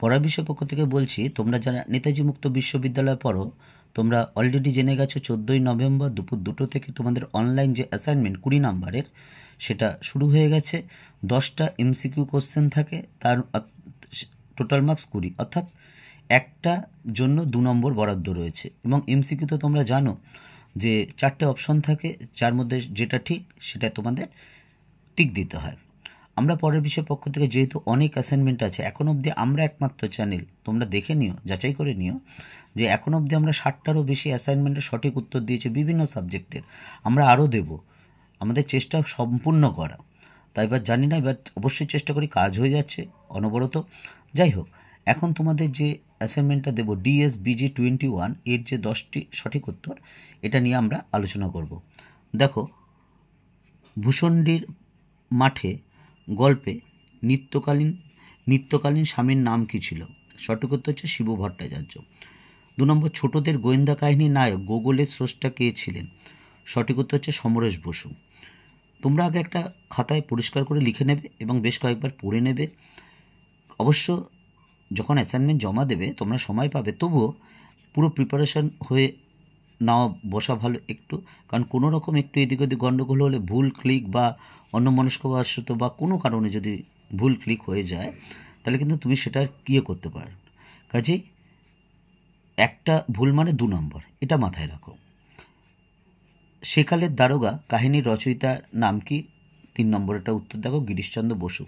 পড়ার বিষয় পক্ষ থেকে বলছি, তোমরা যারা নেতাজি মুক্ত বিশ্ববিদ্যালয়ে পড়ো, তোমরা অলরেডি জেনে গেছো 14ই নভেম্বর দুপুর 2টো থেকে তোমাদের অনলাইন যে অ্যাসাইনমেন্ট 20 নম্বরের সেটা শুরু হয়ে গেছে। 10টা এমসিকিউ কোশ্চেন থাকে, তার টোটাল মার্কস 20, অর্থাৎ একটা জন্য 2 নম্বর বরাদ্দ রয়েছে। এবং এমসিকিউ তো তোমরা জানো যে 4টে অপশন থাকে, যার মধ্যে যেটা ঠিক সেটা তোমাদের টিক দিতে হয়। আমরা পরের বিষয় পক্ষ থেকে যেহেতু অনেক অ্যাসাইনমেন্ট আছে, এখন অবধি আমরা একমাত্র চ্যানেল, তোমরা দেখে নিও, যাচাই করে নিও, যে এখন অবধি আমরা 60টারও বেশি অ্যাসাইনমেন্টের সঠিক উত্তর দিয়েছি বিভিন্ন সাবজেক্টের। আমরা আরও দেব, আমাদের চেষ্টা সম্পূর্ণ করা। তাই এবার জানি না, এবার অবশ্যই চেষ্টা করি, কাজ হয়ে যাচ্ছে অনবরত। যাই হোক, এখন তোমাদের যে অ্যাসাইনমেন্টটা দেবো DSBG 21 এর যে 10টি সঠিক উত্তর, এটা নিয়ে আমরা আলোচনা করব। দেখো, ভূষণ্ডির মাঠে গল্পে নিত্যকালীন স্বামীর নাম কী ছিল? সঠিক উত্তর হচ্ছে শিবু ভট্টাচার্য। 2 নম্বর, ছোটদের গোয়েন্দা কাহিনীর নায়ক গোগলের স্রষ্টা কে ছিলেন? সঠিক উত্তর হচ্ছে সমরেশ বসু। তোমরা আগে একটা খাতায় পরিষ্কার করে লিখে নেবে এবং বেশ কয়েকবার পড়ে নেবে। অবশ্য যখন অ্যাসাইনমেন্ট জমা দেবে তোমরা সময় পাবে, তবুও পুরো প্রিপারেশন হয়ে নাও বসা ভালো একটু, কারণ কোনো রকম একটু এদিক ওদিক গণ্ডগোল হলে, ভুল ক্লিক বা অন্যমনস্কবশত বা কোনো কারণে যদি ভুল ক্লিক হয়ে যায়, তাহলে কিন্তু তুমি সেটা করতে পারো। কাজেই একটা ভুল মানে 2 নম্বর, এটা মাথায় রাখো। সেকালের দারোগা কাহিনীর রচয়িতার নাম কি? 3 নম্বরটা উত্তর দেখো, গিরিশচন্দ্র বসু।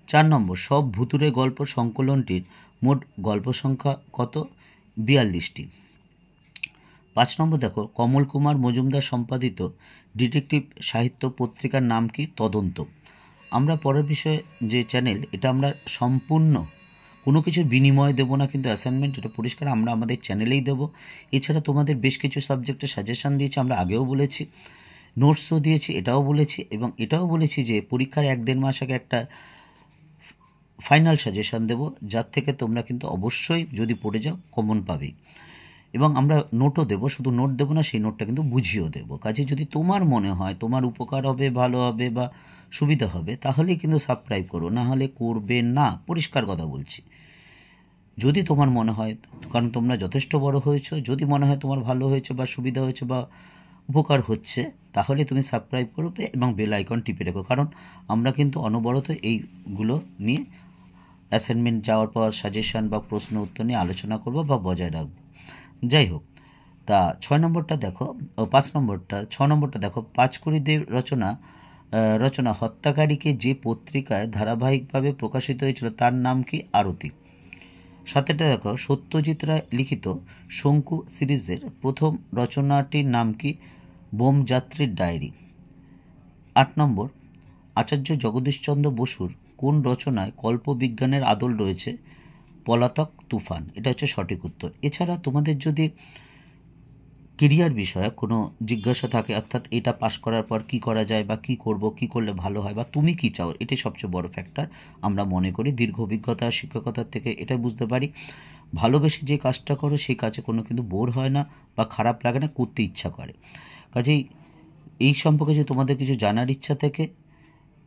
4 নম্বর, সব ভুতুরে গল্প সংকলনটির মোট গল্প সংখ্যা কত? 42টি। 5 নম্বর দেখো, কমল কুমার মজুমদার সম্পাদিত ডিটেকটিভ সাহিত্য পত্রিকার নাম কি? তদন্ত। আমরা পরের বিষয়ে যে চ্যানেল, এটা আমরা সম্পূর্ণ কোনো কিছুর বিনিময় দেবো না, কিন্তু অ্যাসাইনমেন্ট এটা পরিষ্কার আমরা আমাদের চ্যানেলেই দেবো। এছাড়া তোমাদের বেশ কিছু সাবজেক্টের সাজেশান দিয়েছি, আমরা আগেও বলেছি, নোটসও দিয়েছি, এটাও বলেছি, এবং এটাও বলেছি যে পরীক্ষার 1-1.5 মাস আগে একটা ফাইনাল সাজেশান দেবো, যার থেকে তোমরা কিন্তু অবশ্যই যদি পড়ে যাও কমন পাবেই। এবং আমরা নোটও দেবো, শুধু নোট দেবো না, সেই নোটটা কিন্তু বুঝিয়েও দেবো। কাজে যদি তোমার মনে হয় তোমার উপকার হবে, ভালো হবে বা সুবিধা হবে, তাহলেই কিন্তু সাবস্ক্রাইব করো, না হলে করবে না, পরিষ্কার কথা বলছি। যদি তোমার মনে হয়, কারণ তোমরা যথেষ্ট বড় হয়েছো, যদি মনে হয় তোমার ভালো হয়েছে বা সুবিধা হয়েছে বা উপকার হচ্ছে, তাহলে তুমি সাবস্ক্রাইব করবে এবং বেল আইকন টিপে রেখো, কারণ আমরা কিন্তু অনবরত এইগুলো নিয়ে অ্যাসাইনমেন্ট যাওয়ার পর সাজেশান বা প্রশ্ন উত্তর নিয়ে আলোচনা করব বা বজায় রাখবো। যাই হোক, তা 6 নম্বরটা দেখো, 5 নম্বরটা 6 নম্বরটা দেখো, পাঁচকুড়িদেব রচনা হত্যাকারীকে যে পত্রিকায় ধারাবাহিকভাবে প্রকাশিত হয়েছিল তার নাম কি? আরতি। 7টা দেখো, সত্যজিৎ রায় লিখিত শঙ্কু সিরিজের প্রথম রচনাটির নাম কি? বোমযাত্রীর ডায়েরি। 8 নম্বর, আচার্য জগদীশচন্দ্র বসুর কোন রচনায় কল্পবিজ্ঞানের আদল রয়েছে? পলাতক তুফান। এটা হচ্ছে সঠিক উত্তর। এছাড়া তোমাদের যদি কেরিয়ার বিষয়ে কোনো জিজ্ঞাসা থাকে, অর্থাৎ এটা পাশ করার পর কি করা যায় বা কি করব, কি করলে ভালো হয় বা তুমি কি চাও, এটাই সবচেয়ে বড় ফ্যাক্টর আমরা মনে করি। দীর্ঘ অভিজ্ঞতা শিক্ষকতার থেকে এটা বুঝতে পারি, ভালোবেসে যে কাজটা করো সেই কাজে কোনো কিন্তু বোর হয় না বা খারাপ লাগে না, করতে ইচ্ছা করে। কাজেই এই সম্পর্কে যদি তোমাদের কিছু জানার ইচ্ছা থেকে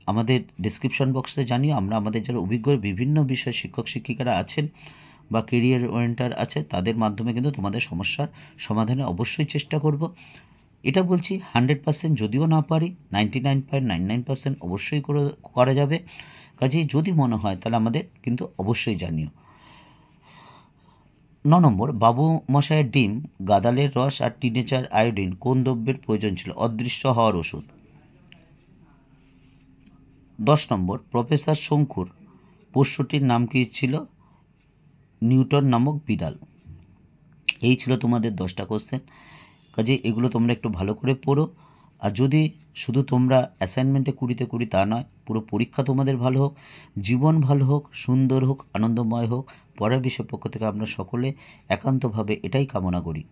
আমাদের ডেসক্রিপশন বক্সে জানিও। আমরা আমাদের যারা অভিজ্ঞ বিভিন্ন বিষয়ে শিক্ষক শিক্ষিকারা আছেন বা কেরিয়ার ওরিয়েন্টার আছে, তাদের মাধ্যমে কিন্তু তোমাদের সমস্যার সমাধানে অবশ্যই চেষ্টা করব। এটা বলছি 100% যদিও না পারি, 99.99% অবশ্যই করা যাবে। কাজেই যদি মনে হয় তাহলে আমাদের কিন্তু অবশ্যই জানিও। 9 নম্বর, বাবু মশাইয়ের ডিম, গাদালের রস আর টিনেচার আয়োডিন কোন দ্রব্যের প্রয়োজন ছিল? অদৃশ্য হওয়ার ওষুধ। 10 নম্বর, প্রফেসর শঙ্কুর পোষ্যটির নাম কি ছিল? নিউটন নামক বিড়াল। এই ছিল তোমাদের 10টা কোশ্চেন। কাজে এগুলো তোমরা একটু ভালো করে পড়ো। আর যদি শুধু তোমরা অ্যাসাইনমেন্টে 20তে 20 তা নয়, পুরো পরীক্ষা তোমাদের ভালো হোক, জীবন ভালো হোক, সুন্দর হোক, আনন্দময় হোক, পড়ার বিষয় পক্ষ থেকে আমরা সকলে একান্তভাবে এটাই কামনা করি।